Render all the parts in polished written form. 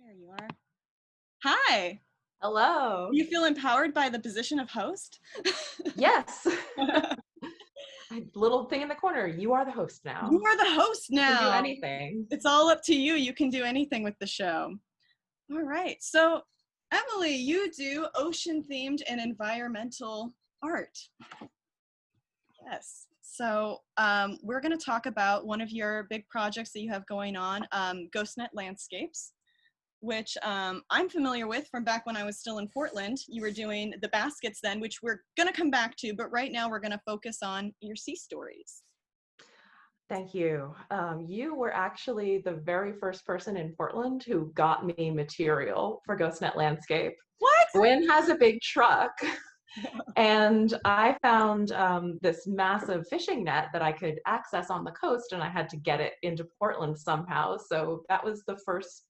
There you are. Hi. Hello. You feel empowered by the position of host? Yes. Little thing in the corner. You are the host now. You are the host now. You can do anything. It's all up to you. You can do anything with the show. All right. So, Emily, you do ocean-themed and environmental art. Yes. So we're going to talk about one of your big projects that you have going on, GhostNet Landscapes, which I'm familiar with from back when I was still in Portland. You were doing the baskets then, which we're going to come back to, but right now we're going to focus on your sea stories. Thank you. You were actually the very first person in Portland who got me material for GhostNet Landscape. What? Gwen has a big truck. And I found this massive fishing net that I could access on the coast, and I had to get it into Portland somehow. So that was the first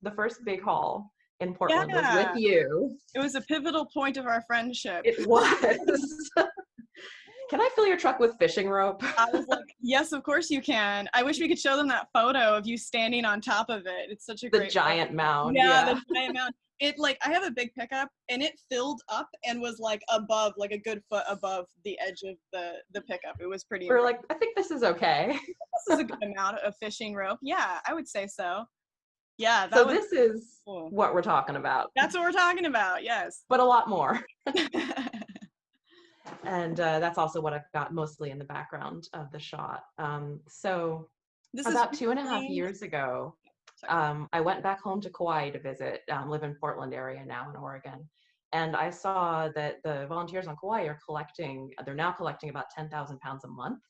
big haul in Portland was with you. It was a pivotal point of our friendship. It was. Can I fill your truck with fishing rope? I was like, yes, of course you can. I wish we could show them that photo of you standing on top of it. It's such a great giant mound. Yeah, the giant mound. It I have a big pickup and it filled up and was like above, like a good foot above the edge of the pickup. It was pretty We're like, I think this is okay. This is a good amount of fishing rope. Yeah, I would say so. Yeah. So this is what we're talking about. That's what we're talking about, yes. But a lot more. And that's also what I've got mostly in the background of the shot. So this about 2.5 years ago, I went back home to Kauai to visit, live in Portland area now in Oregon. And I saw that the volunteers on Kauai are they're now collecting about 10,000 pounds a month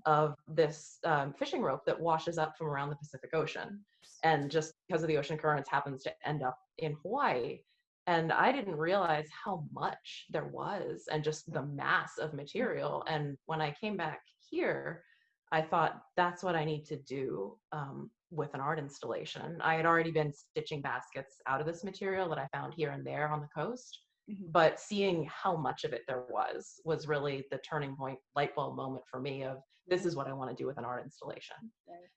of this fishing rope that washes up from around the Pacific Ocean. And just because of the ocean currents happens to end up in Hawaii. And I didn't realize how much there was and just the mass of material. And when I came back here, I thought that's what I need to do with an art installation. I had already been stitching baskets out of this material that I found here and there on the coast, but seeing how much of it there was really the turning point, light bulb moment for me of this is what I want to do with an art installation.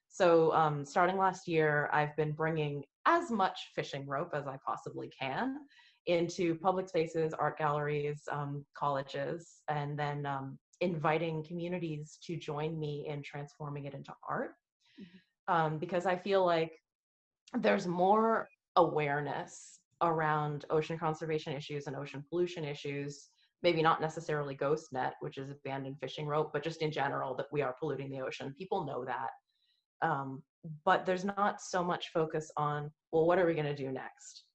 So starting last year, I've been bringing as much fishing rope as I possibly can into public spaces, art galleries, colleges, and then inviting communities to join me in transforming it into art. Because I feel like there's more awareness around ocean conservation issues and ocean pollution issues, maybe not necessarily GhostNet, which is abandoned fishing rope, but just in general that we are polluting the ocean. People know that. But there's not so much focus on, well, what are we going to do next?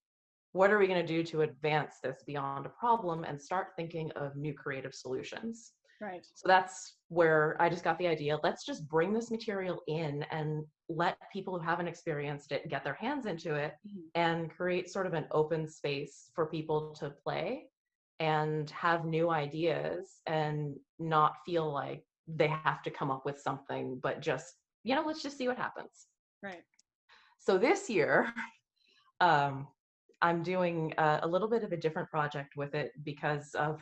What are we going to do to advance this beyond a problem and start thinking of new creative solutions? Right. So that's where I just got the idea. Let's just bring this material in and let people who haven't experienced it get their hands into it and create sort of an open space for people to play and have new ideas and not feel like they have to come up with something, but just, let's just see what happens. Right. So this year, I'm doing a little bit of a different project with it because of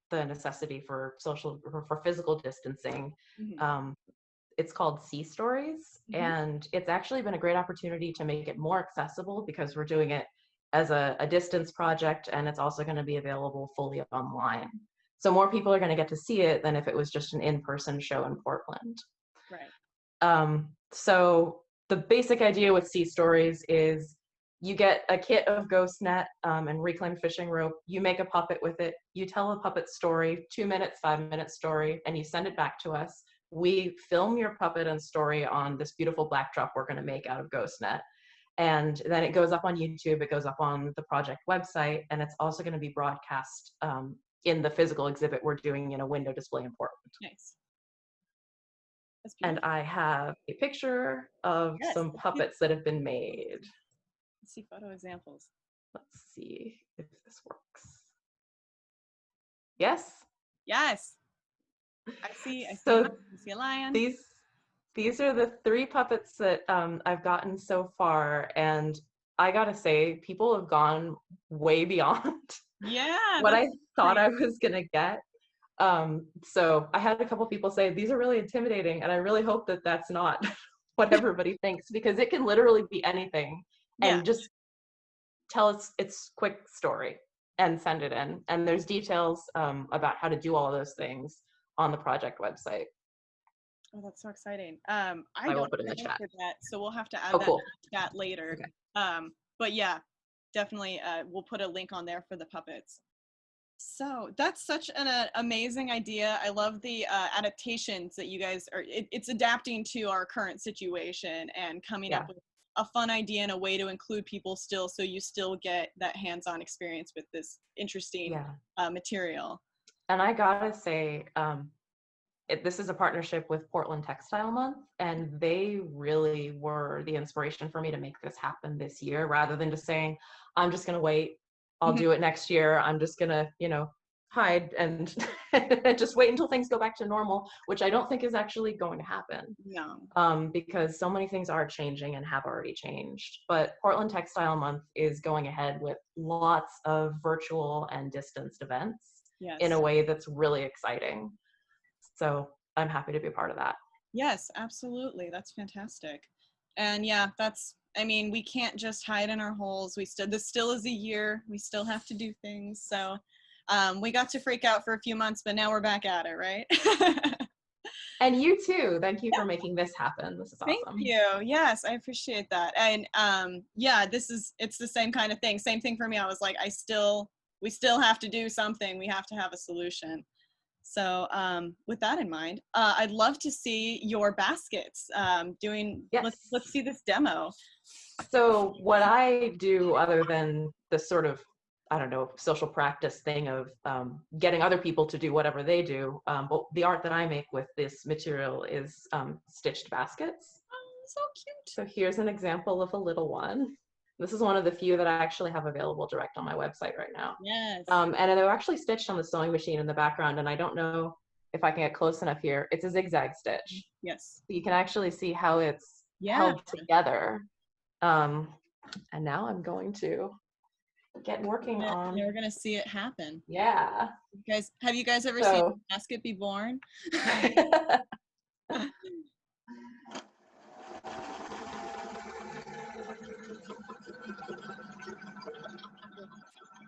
the necessity for physical distancing. It's called Sea Stories, and it's actually been a great opportunity to make it more accessible because we're doing it as a distance project, and it's also going to be available fully online. So more people are going to get to see it than if it was just an in-person show in Portland. Right. So the basic idea with Sea Stories is you get a kit of GhostNet and reclaimed fishing rope. You make a puppet with it. You tell a puppet story, 2 minutes, 5-minute story, and you send it back to us. We film your puppet and story on this beautiful backdrop we're going to make out of GhostNet. And then it goes up on YouTube. It goes up on the project website. And it's also going to be broadcast in the physical exhibit we're doing in a window display in Portland. Nice. And I have a picture of some puppets that have been made. Let's see photo examples. Let's see if this works. Yes? Yes. I see a lion. These are the 3 puppets that I've gotten so far, and I gotta say, people have gone way beyond what I thought I was gonna get. So I had a couple people say, these are really intimidating, and I really hope that that's not what everybody thinks, because it can literally be anything. And just tell its quick story and send it in. And there's details about how to do all of those things on the project website. Oh, that's so exciting. I will put in the chat. That, so we'll have to add Oh, that cool. to the chat later. Okay. But yeah, definitely we'll put a link on there for the puppets. So that's such an amazing idea. I love the adaptations that you guys are, it's adapting to our current situation and coming up with a fun idea and a way to include people still, so you still get that hands-on experience with this interesting material. And I gotta say, this is a partnership with Portland Textile Month, and they really were the inspiration for me to make this happen this year, rather than just saying, I'm just gonna wait, I'll do it next year, I'm just gonna, you know, hide and just wait until things go back to normal, which I don't think is actually going to happen. No. Because so many things are changing and have already changed. But Portland Textile Month is going ahead with lots of virtual and distanced events in a way that's really exciting. So I'm happy to be a part of that. Yes, absolutely. That's fantastic. And yeah, I mean, we can't just hide in our holes. This still is a year. We still have to do things. So we got to freak out for a few months, but now we're back at it, right? And you too. Thank you for making this happen. This is awesome. Thank you. Yes, I appreciate that. And yeah, it's the same kind of thing. Same thing for me. I was like, we still have to do something. We have to have a solution. So with that in mind, I'd love to see your baskets let's see this demo. So what I do, other than the sort of, I don't know, social practice thing of getting other people to do whatever they do, but the art that I make with this material is stitched baskets. Oh, so cute. So here's an example of a little one. This is one of the few that I actually have available direct on my website right now. Yes. And they're actually stitched on the sewing machine in the background, and I don't know if I can get close enough here. It's a zigzag stitch. Yes. So you can actually see how it's held together. And now I'm going to get working on. We're gonna see it happen. Yeah. Guys, have you guys ever seen a basket be born?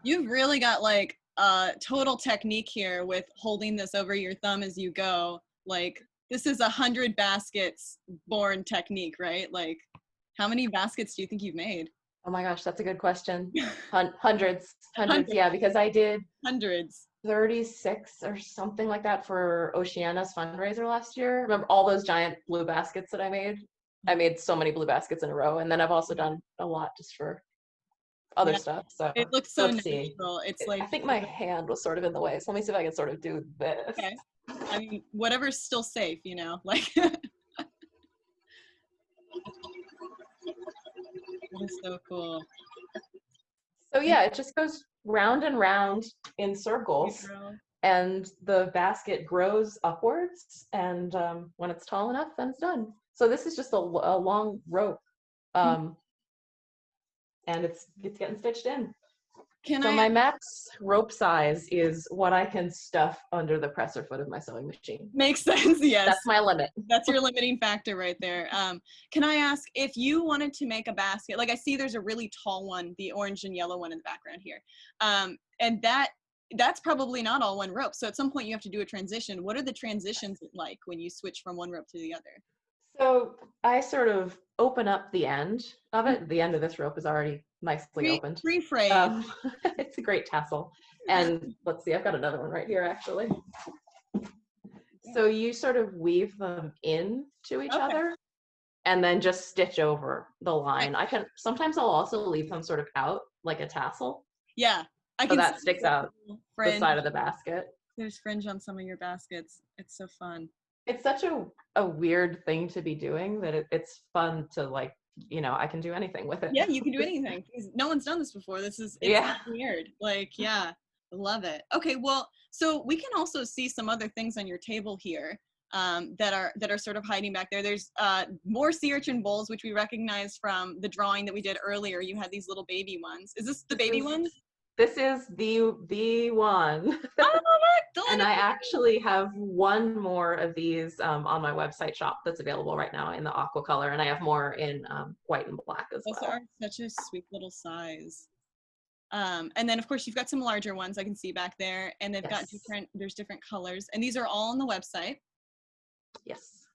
You've really got like total technique here with holding this over your thumb as you go. Like this is 100 baskets born technique, right? Like how many baskets do you think you've made? Oh my gosh, that's a good question. Hundreds, yeah, because I did hundreds. 36 or something like that for Oceana's fundraiser last year. Remember all those giant blue baskets that I made? I made so many blue baskets in a row, and then I've also done a lot just for other stuff. So it looks so natural. See. It's like I think my hand was sort of in the way, so let me see if I can sort of do this. Okay. I mean, whatever's still safe, you know, like. That is so cool. So yeah, it just goes round and round in circles, and the basket grows upwards, and when it's tall enough, then it's done. So this is just a long rope, and it's getting stitched in. So my max rope size is what I can stuff under the presser foot of my sewing machine. Makes sense, yes. That's my limit. That's your limiting factor right there. Can I ask, if you wanted to make a basket, like I see there's a really tall one, the orange and yellow one in the background here, and that's probably not all one rope. So at some point you have to do a transition. What are the transitions like when you switch from one rope to the other? So I sort of open up the end of it. The end of this rope is already nicely opened. Free frame. It's a great tassel. And let's see, I've got another one right here actually. So you sort of weave them into each other and then just stitch over the line. Sometimes I'll also leave them sort of out like a tassel. Yeah. So that sticks out the side of the basket. There's fringe on some of your baskets. It's so fun. It's such a weird thing to be doing that it's fun to, like, you know, I can do anything with it. Yeah, you can do anything. No one's done this before. It's weird. Like, yeah, love it. Okay, well, so we can also see some other things on your table here that are sort of hiding back there. There's more sea urchin bowls, which we recognize from the drawing that we did earlier. You had these little baby ones. Is this the baby ones? This is the one. Oh, and I actually have one more of these on my website shop that's available right now in the aqua color, and I have more in white and black as well. Those are such a sweet little size. And then of course you've got some larger ones I can see back there, and they've got there's different colors, and these are all on the website. Yes.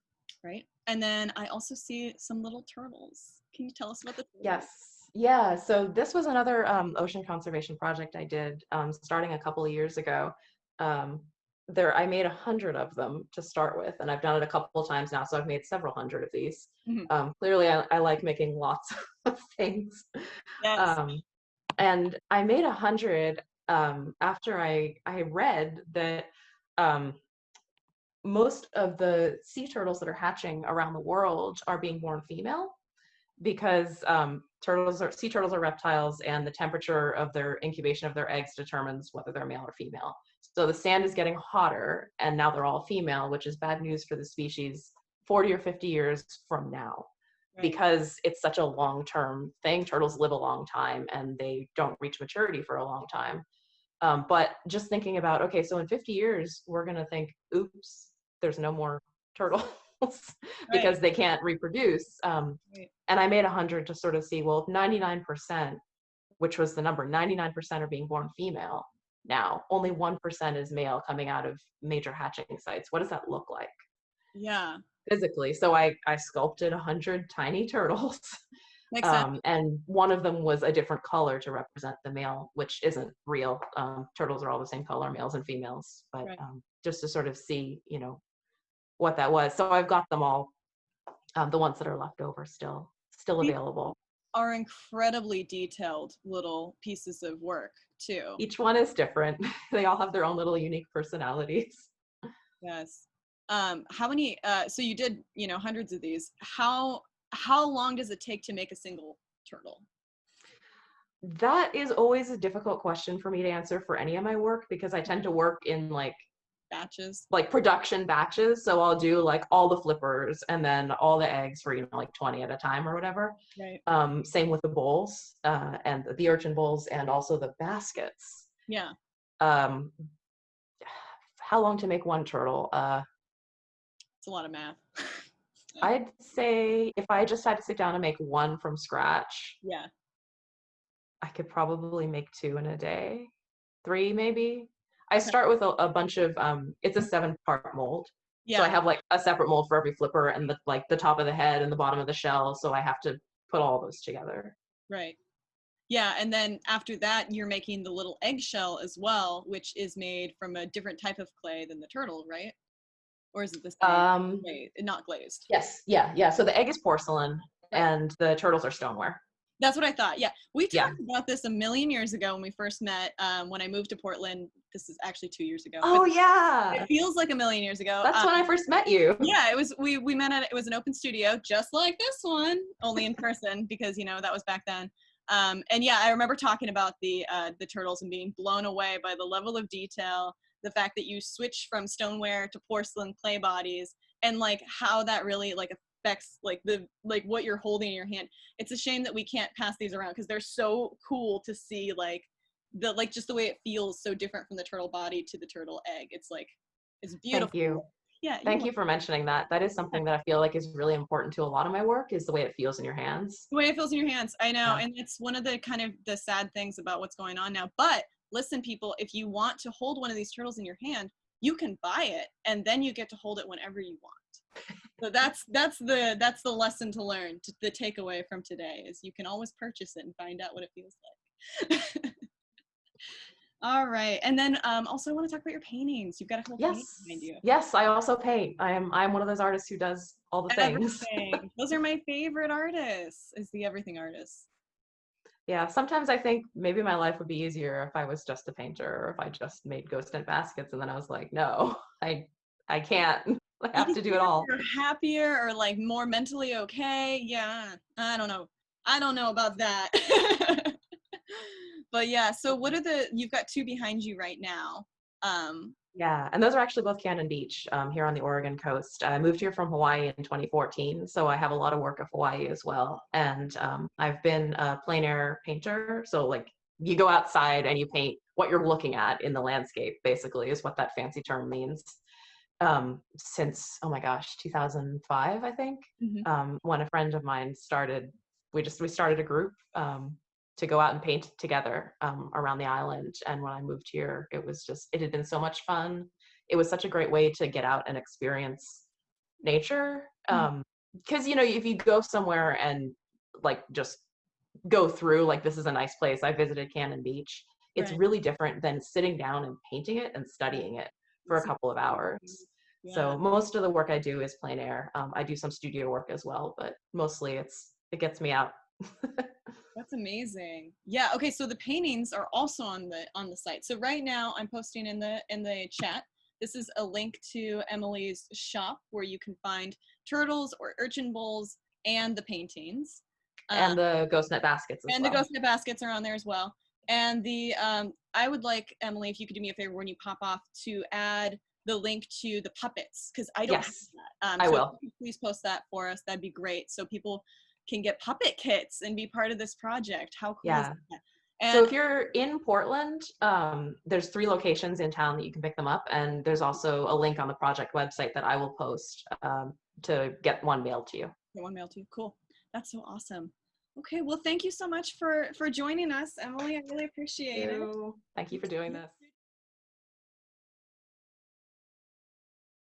Right. And then I also see some little turtles. Can you tell us about the turtles? Yes. Yeah. So this was another ocean conservation project I did starting a couple of years ago. I made 100 of them to start with, and I've done it a couple of times now, so I've made several hundred of these. Clearly, I like making lots of things. Yes. And I made 100 after I read that most of the sea turtles that are hatching around the world are being born female, because sea turtles are reptiles, and the temperature of their incubation of their eggs determines whether they're male or female. So the sand is getting hotter, and now they're all female, which is bad news for the species 40 or 50 years from now, because it's such a long-term thing. Turtles live a long time, and they don't reach maturity for a long time. But just thinking about, okay, so in 50 years, we're going to think, oops, there's no more turtles because they can't reproduce. And I made 100 to sort of see, well, if 99%, which was the number, 99% are being born female now, only 1% is male coming out of major hatching sites. What does that look like? Yeah. Physically. So I sculpted 100 tiny turtles. And one of them was a different color to represent the male, which isn't real. Turtles are all the same color, males and females, but just to sort of see, what that was. So I've got them all, the ones that are left over still available. Are incredibly detailed little pieces of work too. Each one is different. They all have their own little unique personalities. Yes. How many, so you did, hundreds of these. How long does it take to make a single turtle? That is always a difficult question for me to answer for any of my work, because I tend to work in batches, like production batches. So I'll do like all the flippers and then all the eggs for, like 20 at a time or whatever. Right. Same with the bowls and the urchin bowls, and also the baskets. Yeah. How long to make one turtle? It's a lot of math. I'd say if I just had to sit down and make one from scratch, I could probably make 2 in a day, 3 maybe. I start with a bunch of, it's a 7-part mold. So I have like a separate mold for every flipper, and the top of the head and the bottom of the shell. So I have to put all those together. Right. Yeah, and then after that, you're making the little eggshell as well, which is made from a different type of clay than the turtle, right? Or is it the same clay, not glazed? Yes, yeah. So the egg is porcelain, and the turtles are stoneware. That's what I thought. Yeah, we talked about this a million years ago when we first met. When I moved to Portland, this is actually 2 years ago. Oh yeah, it feels like a million years ago. That's when I first met you. Yeah, it was. We met at, it was an open studio, just like this one, only in person, because that was back then. And yeah, I remember talking about the turtles and being blown away by the level of detail, the fact that you switch from stoneware to porcelain clay bodies, and how that really affects what you're holding in your hand. It's a shame that we can't pass these around, because they're so cool to see, just the way it feels so different from the turtle body to the turtle egg. It's beautiful. Thank you. Yeah. Thank you for mentioning that. That is something that I feel like is really important to a lot of my work, is the way it feels in your hands. The way it feels in your hands. I know. Yeah. And it's one of the kind of the sad things about what's going on now. But listen, people, if you want to hold one of these turtles in your hand, you can buy it, and then you get to hold it whenever you want. So that's the lesson to learn. The takeaway from today is you can always purchase it and find out what it feels like. All right, and then also I want to talk about your paintings. You've got a whole painting behind you. Yes, I also paint. I'm one of those artists who does all the things. Those are my favorite artists. Is the everything artist. Yeah, sometimes I think maybe my life would be easier if I was just a painter, or if I just made ghost knit baskets, and then I was like, no, I can't. I have to do it all. You're happier or more mentally okay. Yeah, I don't know about that. But yeah, so what are you've got 2 behind you right now. Yeah, and those are actually both Cannon Beach, here on the Oregon coast. I moved here from Hawaii in 2014, so I have a lot of work of Hawaii as well. And I've been a plein air painter, so you go outside and you paint what you're looking at in the landscape, basically, is what that fancy term means. Since, oh my gosh, 2005, I think, when a friend of mine started, we started a group, to go out and paint together around the island. And when I moved here, it had been so much fun. It was such a great way to get out and experience nature. Because, you know, if you go somewhere and like just go through, like, this is a nice place. I visited Cannon Beach. It's really different than sitting down and painting it and studying it for a couple of hours. So most of the work I do is plein air. I do some studio work as well, but mostly it gets me out. That's amazing. Yeah. Okay. So the paintings are also on the site. So right now I'm posting in the chat. This is a link to Emily's shop where you can find turtles or urchin bowls and the paintings. And the ghost net baskets as well. And the ghost net baskets are on there as well. And the I would like, Emily, if you could do me a favor when you pop off, to add the link to the puppets, because I don't have that. I will. If you please post that for us. That'd be great. So people can get puppet kits and be part of this project. How cool is that? And so if you're in Portland, there's 3 locations in town that you can pick them up. And there's also a link on the project website that I will post to get one mailed to you. Get one mailed to you. Cool. That's so awesome. Okay, well, thank you so much for joining us, Emily. I really appreciate it. Thank you for doing this.